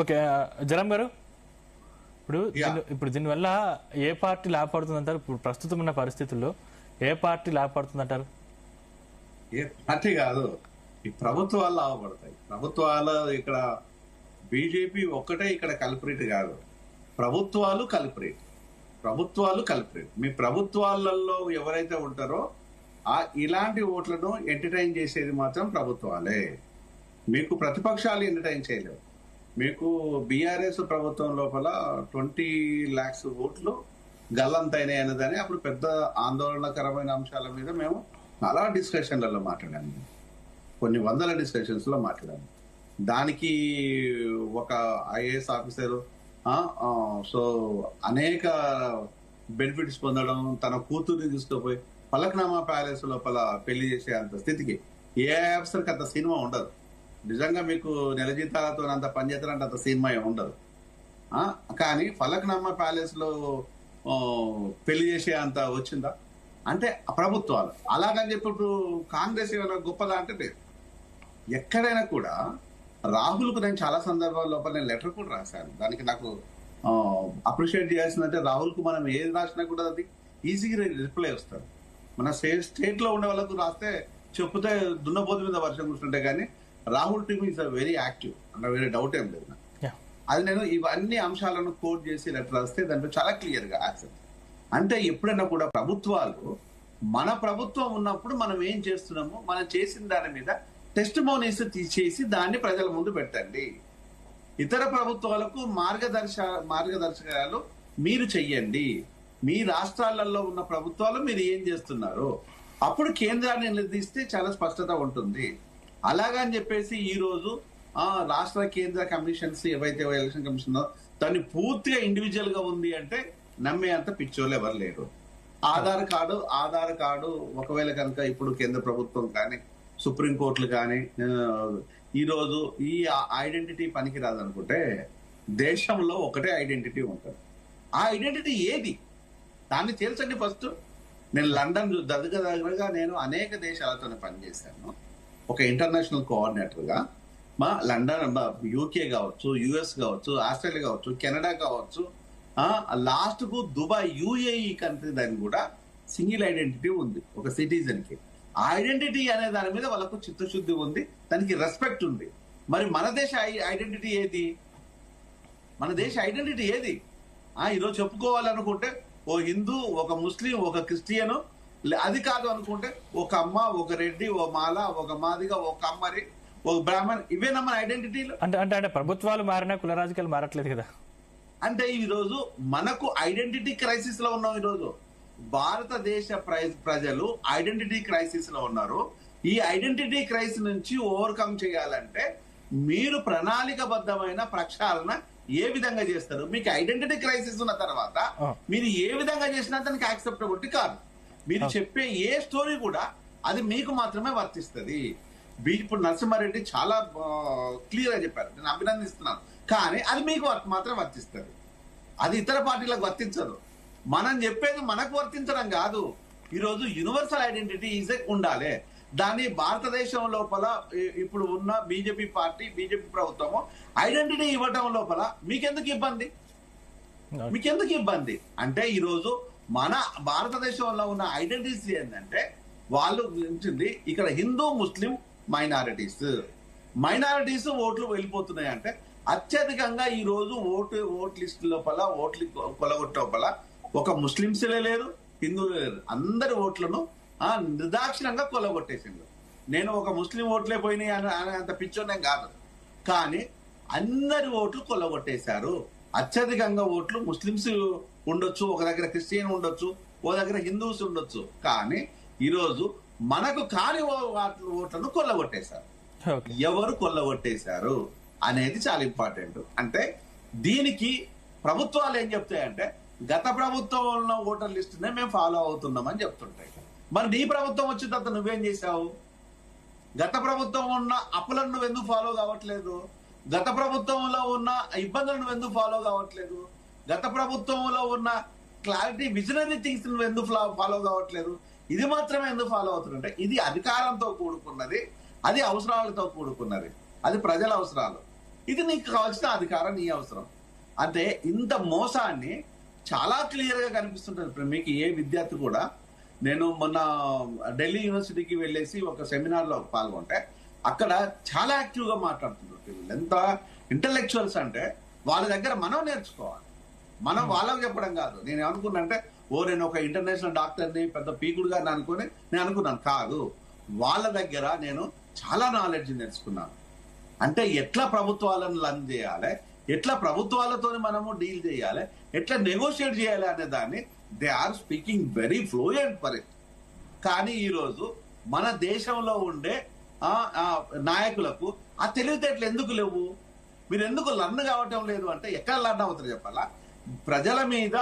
Okay జరం గారు, ఇప్పుడు దీనివల్ల ఏ పార్టీ లాభపడుతుందంటారు? ఇప్పుడు ప్రస్తుతం ఉన్న పరిస్థితుల్లో ఏ పార్టీ లాభపడుతుందంటారు? ఏ పార్టీ కాదు, ఈ ప్రభుత్వాలు లాభపడతాయి. ప్రభుత్వాలు ఇక్కడ బీజేపీ ఒక్కటే ఇక్కడ కల్పరేట్ కాదు, ప్రభుత్వాలు కల్పరేట్. మీ ప్రభుత్వాలలో ఎవరైతే ఉంటారో ఇలాంటి ఓట్లను ఎంటర్టైన్ చేసేది మాత్రం ప్రభుత్వాలే. మీకు ప్రతిపక్షాలు ఎంటర్టైన్ చేయలేవు. మీకు బీఆర్ఎస్ ప్రభుత్వం లోపల 20 lakhs ఓట్లు గల్లంతైనాయి అన్నదని అప్పుడు పెద్ద ఆందోళనకరమైన అంశాల మీద మేము చాలా డిస్కషన్లలో మాట్లాడాము, కొన్ని వందల డిస్కషన్స్ లో మాట్లాడాము. దానికి ఒక ఐఏఎస్ ఆఫీసర్ సో అనేక బెనిఫిట్స్ పొందడం, తన కూతుర్ని తీసుకుపోయి పలక్నామా ప్యాలెస్ లోపల పెళ్లి చేసే అంత స్థితికి ఏ ఆఫీసర్కి అంత సినిమా ఉండదు. నిజంగా మీకు నెల జీతాలతో అంత పనిచేస్తారంటే అంత సినిమా ఉండదు. కానీ ఫలక్నామా ప్యాలెస్ లో పెళ్లి చేసే అంత వచ్చిందా అంటే ప్రభుత్వాలు. అలాగని చెప్పి ఇప్పుడు కాంగ్రెస్ ఏమైనా గొప్పదా అంటే లేదు. ఎక్కడైనా కూడా రాహుల్కు నేను చాలా సందర్భాల లోపల నేను లెటర్ కూడా రాశాను. దానికి నాకు అప్రిషియేట్ చేయాల్సిందంటే రాహుల్కు మనం ఏది రాసినా కూడా అది ఈజీగా రిప్లై వస్తారు. మన స్టేట్ లో ఉండే వాళ్ళకు రాస్తే చెప్తే దున్నపోతు మీద వర్షం కూర్చుంటే కానీ Rahul team is very active అన్న వేరే డౌట్ ఏం లేదు. అది నేను ఇవన్నీ అంశాలను కోట్ చేసి లెటర్ రాస్తే దాంట్లో చాలా క్లియర్ గా యాక్సెప్ట్. అంటే ఎప్పుడైనా కూడా ప్రభుత్వాలు, మన ప్రభుత్వం ఉన్నప్పుడు మనం ఏం చేస్తున్నామో మనం చేసిన దాని మీద టెస్టిమోనీస్ తీసేసి దాన్ని ప్రజల ముందు పెట్టండి. ఇతర ప్రభుత్వాలకు మార్గదర్శకాలు మీరు చెయ్యండి. మీ రాష్ట్రాలలో ఉన్న ప్రభుత్వాలు మీరు ఏం చేస్తున్నారు, అప్పుడు కేంద్రాన్ని నిలదీస్తే చాలా స్పష్టత ఉంటుంది. అలాగని చెప్పేసి ఈ రోజు రాష్ట్ర కేంద్ర కమిషన్స్ ఏవైతే ఎలక్షన్ కమిషన్ దాన్ని పూర్తిగా ఇండివిజువల్ గా ఉంది అంటే నమ్మే అంత పిచ్చోళ్ళు ఎవరు లేరు. ఆధార్ కార్డు ఒకవేళ కనుక ఇప్పుడు కేంద్ర ప్రభుత్వం కానీ సుప్రీంకోర్టులు కానీ ఈ రోజు ఈ ఐడెంటిటీ పనికి రాదనుకుంటే దేశంలో ఒకటే ఐడెంటిటీ ఉంటుంది. ఆ ఐడెంటిటీ ఏది దాన్ని తేల్చండి ఫస్ట్. నేను లండన్ దగ్గరగా నేను అనేక దేశాలతో పనిచేశాను ఒక ఇంటర్నేషనల్ కోఆర్డినేటర్ గా. మా లండన్, యూకే కావచ్చు, యుఎస్ కావచ్చు, ఆస్ట్రేలియా కావచ్చు, కెనడా కావచ్చు, లాస్ట్ కు దుబాయ్ యుఏఈ కంట్రీ దాని కూడా సింగిల్ ఐడెంటిటీ ఉంది ఒక సిటిజన్ కి. ఆ ఐడెంటిటీ అనే దాని మీద వాళ్ళకు చిత్తశుద్ధి ఉంది, దానికి రెస్పెక్ట్ ఉంది. మరి మన దేశ ఐడెంటిటీ ఏది? ఈరోజు చెప్పుకోవాలనుకుంటే ఓ హిందూ, ఒక ముస్లిం, ఒక క్రిస్టియను, అది కాదు అనుకుంటే ఒక అమ్మ, ఒక రెడ్డి, ఓ మాల, ఒక మాదిగ, ఒక కమ్మరి, ఒక బ్రాహ్మణ్, ఇవేనా మన ఐడెంటిటీలు? అంటే ప్రభుత్వాలు మారినా కుల రాజకీయాలు మారట్లేదు కదా. అంటే ఈ రోజు మనకు ఐడెంటిటీ క్రైసిస్ లో ఉన్నాం. ఈ రోజు భారతదేశ ప్రజలు ఐడెంటిటీ క్రైసిస్ లో ఉన్నారు. ఈ ఐడెంటిటీ క్రైసిస్ నుంచి ఓవర్కమ్ చేయాలంటే మీరు ప్రణాళికబద్ధమైన ప్రక్షాళన ఏ విధంగా చేస్తారు? మీకు ఐడెంటిటీ క్రైసిస్ ఉన్న తర్వాత మీరు ఏ విధంగా చేసినా దానికి యాక్సెప్టబిలిటీ కాదు. మీరు చెప్పే ఏ స్టోరీ కూడా అది మీకు మాత్రమే వర్తిస్తుంది. ఇప్పుడు నరసింహారెడ్డి చాలా క్లియర్ గా చెప్పారు, నేను అభినందిస్తున్నాను. కానీ అది మీకు మాత్రం వర్తిస్తుంది, అది ఇతర పార్టీలకు వర్తించదు. మనం చెప్పేది మనకు వర్తించడం కాదు. ఈరోజు యూనివర్సల్ ఐడెంటిటీ ఉండాలి. దాన్ని భారతదేశం లోపల ఇప్పుడు ఉన్న బీజేపీ ప్రభుత్వము ఐడెంటిటీ ఇవ్వటం లోపల మీకెందుకు ఇబ్బంది? అంటే ఈరోజు మన భారతదేశంలో ఉన్న ఐడెంటిటీస్ ఏంటంటే వాళ్ళు గురించింది ఇక్కడ హిందూ, ముస్లిం, మైనారిటీస్ ఓట్లు వెళ్ళిపోతున్నాయి. అంటే అత్యధికంగా ఈ రోజు ఓట్ లిస్ట్ లోపల ఓట్లు కొలగొట్ట లోపల ఒక ముస్లింస్లే లేరు, హిందువులే లేరు, అందరి ఓట్లను నిర్దాక్షిణంగా కొలగొట్టేసిండు. నేను ఒక ముస్లిం ఓట్లే పోయినాయి అని అంత పిచ్చోనే కాదు, కానీ అందరి ఓట్లు కొల్లగొట్టేశారు. అత్యధికంగా ఓట్లు ముస్లింస్ ఉండొచ్చు, ఒక దగ్గర క్రిస్టియన్ ఉండొచ్చు, ఓ దగ్గర హిందూస్ ఉండొచ్చు, కానీ ఈరోజు మనకు కాని ఓట్లను కొల్లగొట్టేశారు. ఎవరు కొల్లగొట్టేశారు అనేది చాలా ఇంపార్టెంట్. అంటే దీనికి ప్రభుత్వాలు ఏం చెప్తాయంటే గత ప్రభుత్వంలో ఓటర్ లిస్టునే మేము ఫాలో అవుతున్నామని చెప్తుంటాయి. మరి నీ ప్రభుత్వం వచ్చిన తర్వాత నువ్వేం చేశావు? గత ప్రభుత్వం ఉన్న అప్పులను నువ్వు ఎందుకు ఫాలో కావట్లేదు? గత ప్రభుత్వంలో ఉన్న ఇబ్బందులను నువ్వు ఎందుకు ఫాలో కావట్లేదు? గత ప్రభుత్వంలో ఉన్న క్లారిటీ, విజనరీ థింగ్స్ నువ్వు ఎందుకు ఫాలో కావట్లేదు? ఇది మాత్రమే ఎందుకు ఫాలో అవుతుందంటే ఇది అధికారంతో కూడుకున్నది, అది అవసరాలతో కూడుకున్నది, అది ప్రజల అవసరాలు. ఇది నీకు కావాల్సిన అధికారం, నీ అవసరం. అంటే ఇంత మోసాన్ని చాలా క్లియర్ గా కనిపిస్తుంటది. ఇప్పుడు మీకు ఏ విద్యార్థి కూడా, నేను మొన్న ఢిల్లీ యూనివర్సిటీకి వెళ్ళేసి ఒక సెమినార్ లో పాల్గొంటే అక్కడ చాలా యాక్టివ్ గా మాట్లాడుతున్నారు. ఎంత ఇంటలెక్చువల్స్ అంటే వాళ్ళ దగ్గర మనం నేర్చుకోవాలి, మనం వాళ్ళకి చెప్పడం కాదు. నేను ఏమనుకున్నా అంటే, నేను ఒక ఇంటర్నేషనల్ డాక్టర్ని, పెద్ద పీకుడుగా అనుకుని నేను అనుకున్నాను. కాదు, వాళ్ళ దగ్గర నేను చాలా నాలెడ్జ్ నేర్చుకున్నాను. అంటే ఎట్లా ప్రభుత్వాలను రన్ చేయాలి, ఎట్లా ప్రభుత్వాలతో మనము డీల్ చేయాలి, ఎట్లా నెగోషియేట్ చేయాలి అనే దాన్ని they are speaking very fluent for it. కానీ ఈరోజు మన దేశంలో ఉండే నాయకులకు ఆ తెలివితేటలు ఎందుకు లేవు? మీరు ఎందుకు లర్న్ కావటం లేదు అంటే, ఎక్కడ లర్న్ అవుతారు చెప్పాలా? ప్రజల మీద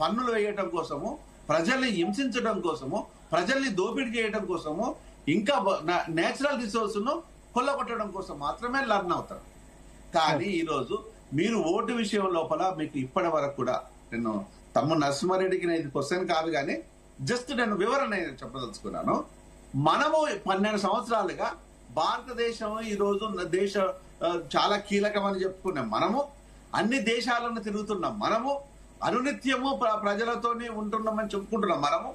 పన్నులు వేయటం కోసము, ప్రజల్ని హింసించడం కోసము, ప్రజల్ని దోపిడీ చేయడం కోసము, ఇంకా నేచురల్ రిసోర్స్ ను కొల్లగొట్టడం కోసం మాత్రమే లర్న్ అవుతారు. కానీ ఈరోజు మీరు ఓటు విషయం లోపల మీకు ఇప్పటి వరకు కూడా, నేను తమ్ముడు నరసింహారెడ్డికి నేను ఇది క్వశ్చన్ కాదు కానీ జస్ట్ నేను వివరణ చెప్పదలుచుకున్నాను. మనము 12 సంవత్సరాలుగా భారతదేశం ఈరోజు దేశ చాలా కీలకమని చెప్పుకున్నాం. మనము అన్ని దేశాలను తిరుగుతున్నాం, మనము అనునిత్యము ప్రజలతోనే ఉంటున్నామని చెప్పుకుంటున్నాం. మనము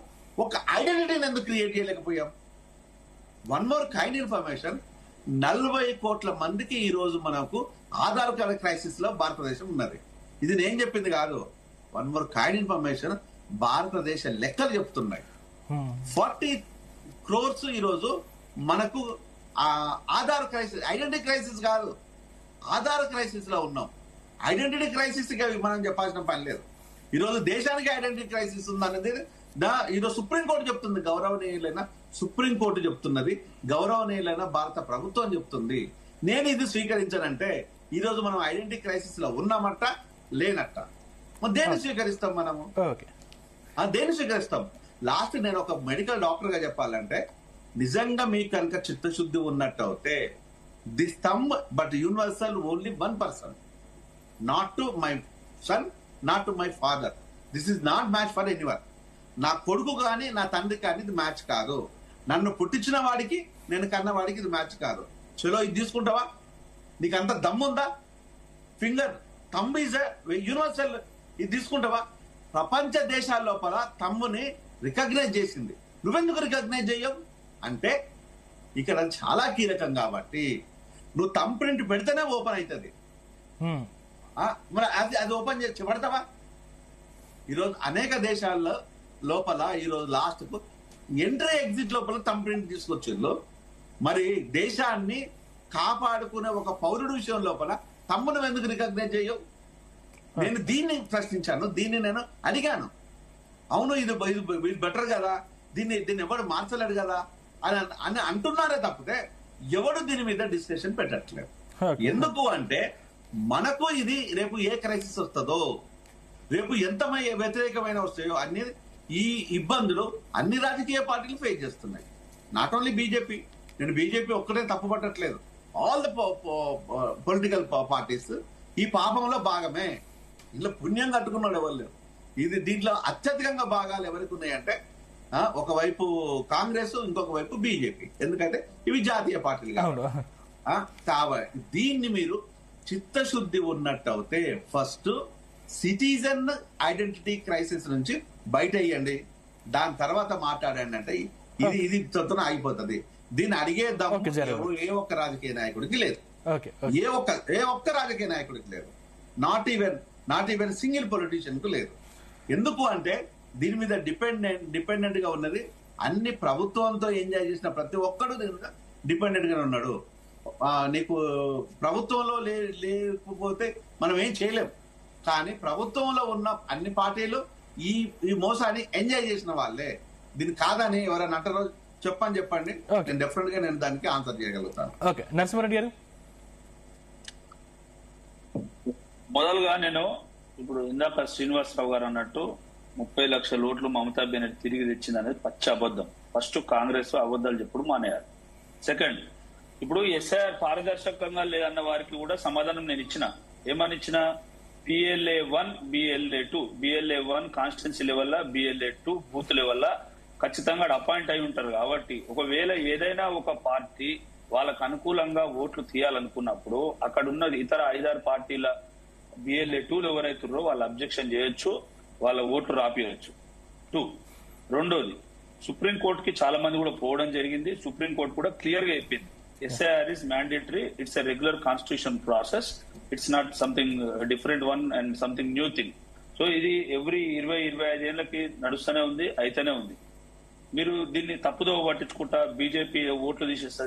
ఒక ఐడెంటిటీని ఎందుకు క్రియేట్ చేయలేకపోయాం? వన్ మోర్ కైండ్ ఇన్ఫర్మేషన్, 40 కోట్ల మందికి ఈ రోజు మనకు ఆధార్ కార్డు క్రైసిస్ లో భారతదేశం ఉన్నది. ఇది నేను చెప్పింది కాదు. వన్ మోర్ కైండ్ ఇన్ఫర్మేషన్, భారతదేశ లెక్కలు చెప్తున్నాయి. 40 crores ఈ రోజు మనకు ఆధార్ క్రైసిస్, ఐడెంటిటీ క్రైసిస్ కాదు, ఆధార్ క్రైసిస్ లో ఉన్నాం. ఐడెంటిటీ క్రైసిస్ మనం చెప్పాల్సిన పని లేదు. ఈరోజు దేశానికి ఐడెంటిటీ క్రైసిస్ ఉందనేది ఈరోజు సుప్రీంకోర్టు చెప్తుంది, గౌరవనీయులైన సుప్రీంకోర్టు చెప్తున్నది, గౌరవనీయులైన భారత ప్రభుత్వం చెప్తుంది. నేను ఇది స్వీకరించానంటే ఈరోజు మనం ఐడెంటిటీ క్రైసిస్ లో ఉన్నామట, లేనట్ట. దేన్ని స్వీకరిస్తాం మనము? దేన్ని స్వీకరిస్తాం? లాస్ట్ నేను ఒక మెడికల్ డాక్టర్ గా చెప్పాలంటే, నిజంగా మీకు కనుక చిత్తశుద్ధి ఉన్నట్టు అయితే, this thumb but universal only 1 person, not to my son, not to my father. This is not match for anyone. నా కొడుకు కానీ నా తండ్రి కానీ ఇది మ్యాచ్ కాదు. నన్ను పుట్టించిన వాడికి, నేను కన్న వాడికి ఇది మ్యాచ్ కాదు. చలో ఇది తీసుకుంటావా? నీకు అంత దమ్ముందా? ఫింగర్ థంబ్ ఈజ్ యూనివర్సల్, ఇది తీసుకుంటావా? ప్రపంచ దేశాల లోపల థంబ్ని రికగ్నైజ్ చేసింది, నువ్వెందుకు రికగ్నైజ్ చేయవు అంటే ఇక్కడ చాలా కీలకం. కాబట్టి నువ్వు థంబ్ ప్రింట్ పెడితేనే ఓపెన్ అవుతుంది. మరి అది ఓపెన్ చేసి పెడతావా? ఈరోజు అనేక దేశాల్లో లోపల ఈరోజు లాస్ట్ కు ఎంట్రీ ఎగ్జిట్ లోపల థంబ్ ప్రింట్ తీసుకొచ్చిందో, మరి దేశాన్ని కాపాడుకునే ఒక పౌరుడు విషయం లోపల థంబ్ను ఎందుకు రికగ్నైజ్ చేయవు? నేను దీన్ని ప్రశ్నించాను, దీన్ని నేను అడిగాను. అవును ఇది బెటర్ కదా, దీన్ని ఎవడు మార్చలేడు కదా అని అంటున్నారే తప్పితే ఎవడు దీని మీద డిస్కషన్ పెట్టట్లేదు. ఎందుకు అంటే మనకు ఇది రేపు ఏ క్రైసిస్ వస్తుందో, రేపు ఎంత వ్యతిరేకమైన వస్తాయో అన్ని ఈ ఇబ్బందులు అన్ని రాజకీయ పార్టీలు ఫేస్ చేస్తున్నాయి. Not only BJP. నేను బీజేపీ ఒక్కటే తప్పు పట్టట్లేదు. ఆల్ ద పొలిటికల్ పార్టీస్ ఈ పాపంలో భాగమే. ఇంట్లో పుణ్యం కట్టుకున్నాడు ఎవరు లేరు. దీంట్లో అత్యధికంగా భాగాలు ఎవరికి ఉన్నాయంటే ఒకవైపు కాంగ్రెస్, ఇంకొక వైపు బీజేపీ. ఎందుకంటే ఇవి జాతీయ పార్టీలు కాబట్టి దీన్ని మీరు చిత్తశుద్ధి ఉన్నట్టు అయితే ఫస్ట్ సిటిజన్ ఐడెంటిటీ క్రైసిస్ నుంచి బయట అయ్యండి, దాని తర్వాత మాట్లాడండి. అంటే ఇది తొత్తున అయిపోతుంది. దీన్ని అడిగే దమ్ము ఏ ఒక్క రాజకీయ నాయకుడికి లేదు, ఏ ఒక్క రాజకీయ నాయకుడికి లేదు. నాట్ ఈవెన్ సింగిల్ పొలిటీషియన్ కు లేదు. ఎందుకు అంటే దీని మీద డిపెండెంట్ గా ఉన్నది అన్ని ప్రభుత్వంతో ఎంజాయ్ చేసిన ప్రతి ఒక్కడు దీని డిపెండెంట్ గా ఉన్నాడు. నీకు ప్రభుత్వంలో లేకపోతే మనం ఏం చేయలేం. కానీ ప్రభుత్వంలో ఉన్న అన్ని పార్టీలు ఈ మోసాన్ని ఎంజాయ్ చేసిన వాళ్ళే. దీన్ని కాదని ఎవరైనా అంటారో చెప్పండి, నేను డెఫినెట్ గా నేను దానికి ఆన్సర్ చేయగలుగుతాను. ఓకే, నరసింహారెడ్డి గారు. మొదలుగా నేను ఇప్పుడు ఇందాక శ్రీనివాసరావు గారు అన్నట్టు 30 లక్షల ఓట్లు మమతా బెనర్జీ తిరిగి తెచ్చింది అనేది పచ్చి అబద్ధం. ఫస్ట్ కాంగ్రెస్ అబద్ధాలు చెప్పుడు మానేయాలి. సెకండ్, ఇప్పుడు ఎస్ఐఆర్ పారదర్శకంగా లేదన్న వారికి కూడా సమాధానం నేను ఇచ్చిన. ఏమని ఇచ్చిన? BLA1, BLA2, BLA1 constituency level, BLA2 booth level ఖచ్చితంగా అపాయింట్ అయి ఉంటారు. కాబట్టి ఒకవేళ ఏదైనా ఒక పార్టీ వాళ్ళకు అనుకూలంగా ఓట్లు తీయాలనుకున్నప్పుడు అక్కడ ఉన్న ఇతర 5-6 పార్టీల బిఎల్ఏ 2 ఎవరైతున్నారో వాళ్ళు అబ్జెక్షన్ చేయొచ్చు, వాళ్ళ ఓట్లు రాపియవచ్చు. 2. రెండోది, సుప్రీంకోర్టుకి చాలా మంది కూడా పోవడం జరిగింది. సుప్రీంకోర్టు కూడా క్లియర్ గా చెప్పింది, SIR is mandatory, it's a regular constitution process, it's not something different one and something new thing. So ఇది ఎవ్రీ 20-25 ఏళ్లకి నడుస్తూనే ఉంది, అయితేనే ఉంది. మీరు దీన్ని తప్పుదోవ పట్టించుకుంటా బీజేపీ ఓట్లు తీసేస్తుంది,